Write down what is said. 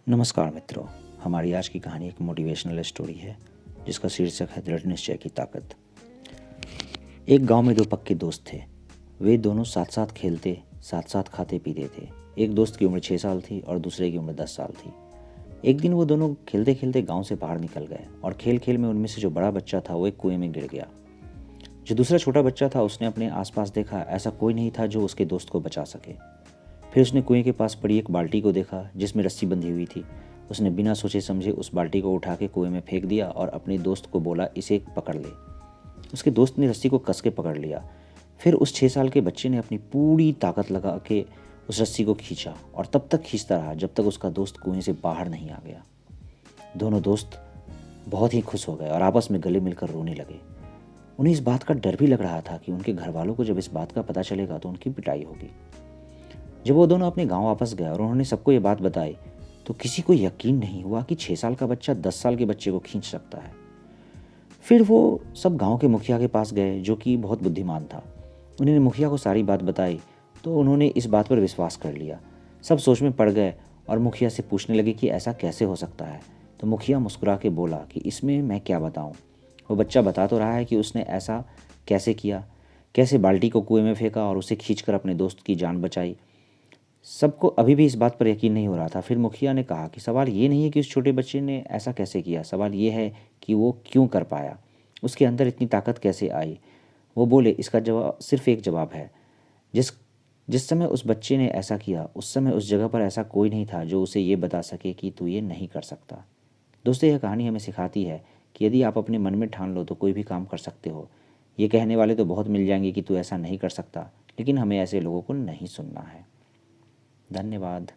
नमस्कार मित्रों, हमारी आज की कहानी एक मोटिवेशनल स्टोरी है जिसका शीर्षक है दृढ़ निश्चय की ताकत। एक गांव में दो पक्के दोस्त थे। वे दोनों साथ साथ खेलते, साथ साथ खाते पीते थे। एक दोस्त की उम्र 6 साल थी और दूसरे की उम्र 10 साल थी। एक दिन वो दोनों खेलते खेलते गांव से बाहर निकल गए और खेल खेल में उनमें से जो बड़ा बच्चा था वो एक कुएं में गिर गया। जो दूसरा छोटा बच्चा था उसने अपने आसपास देखा, ऐसा कोई नहीं था जो उसके दोस्त को बचा सके। फिर उसने कुएं के पास पड़ी एक बाल्टी को देखा जिसमें रस्सी बंधी हुई थी। उसने बिना सोचे समझे उस बाल्टी को उठा के कुएं में फेंक दिया और अपने दोस्त को बोला, इसे पकड़ ले। उसके दोस्त ने रस्सी को कस के पकड़ लिया। फिर उस 6 साल के बच्चे ने अपनी पूरी ताकत लगा के उस रस्सी को खींचा और तब तक खींचता रहा जब तक उसका दोस्त कुएं से बाहर नहीं आ गया। दोनों दोस्त बहुत ही खुश हो गए और आपस में गले मिलकर रोने लगे। उन्हें इस बात का डर भी लग रहा था कि उनके घर वालों को जब इस बात का पता चलेगा तो उनकी पिटाई होगी। जब वो दोनों अपने गांव वापस गए और उन्होंने सबको ये बात बताई तो किसी को यकीन नहीं हुआ कि 6 साल का बच्चा 10 साल के बच्चे को खींच सकता है। फिर वो सब गांव के मुखिया के पास गए जो कि बहुत बुद्धिमान था। उन्होंने मुखिया को सारी बात बताई तो उन्होंने इस बात पर विश्वास कर लिया। सब सोच में पड़ गए और मुखिया से पूछने लगे कि ऐसा कैसे हो सकता है। तो मुखिया मुस्कुरा के बोला कि इसमें मैं क्या बताऊं। वो बच्चा बता तो रहा है कि उसने ऐसा कैसे किया, कैसे बाल्टी को कुएं में फेंका और उसे खींचकर अपने दोस्त की जान बचाई। सबको अभी भी इस बात पर यकीन नहीं हो रहा था। फिर मुखिया ने कहा कि सवाल ये नहीं है कि उस छोटे बच्चे ने ऐसा कैसे किया, सवाल ये है कि वो क्यों कर पाया, उसके अंदर इतनी ताकत कैसे आई। वो बोले, इसका जवाब सिर्फ एक जवाब है। जिस जिस समय उस बच्चे ने ऐसा किया उस समय उस जगह पर ऐसा कोई नहीं था जो उसे ये बता सके कि तू ये नहीं कर सकता। दोस्तों, यह कहानी हमें सिखाती है कि यदि आप अपने मन में ठान लो तो कोई भी काम कर सकते हो। ये कहने वाले तो बहुत मिल जाएंगे कि तू ऐसा नहीं कर सकता, लेकिन हमें ऐसे लोगों को नहीं सुनना है। धन्यवाद।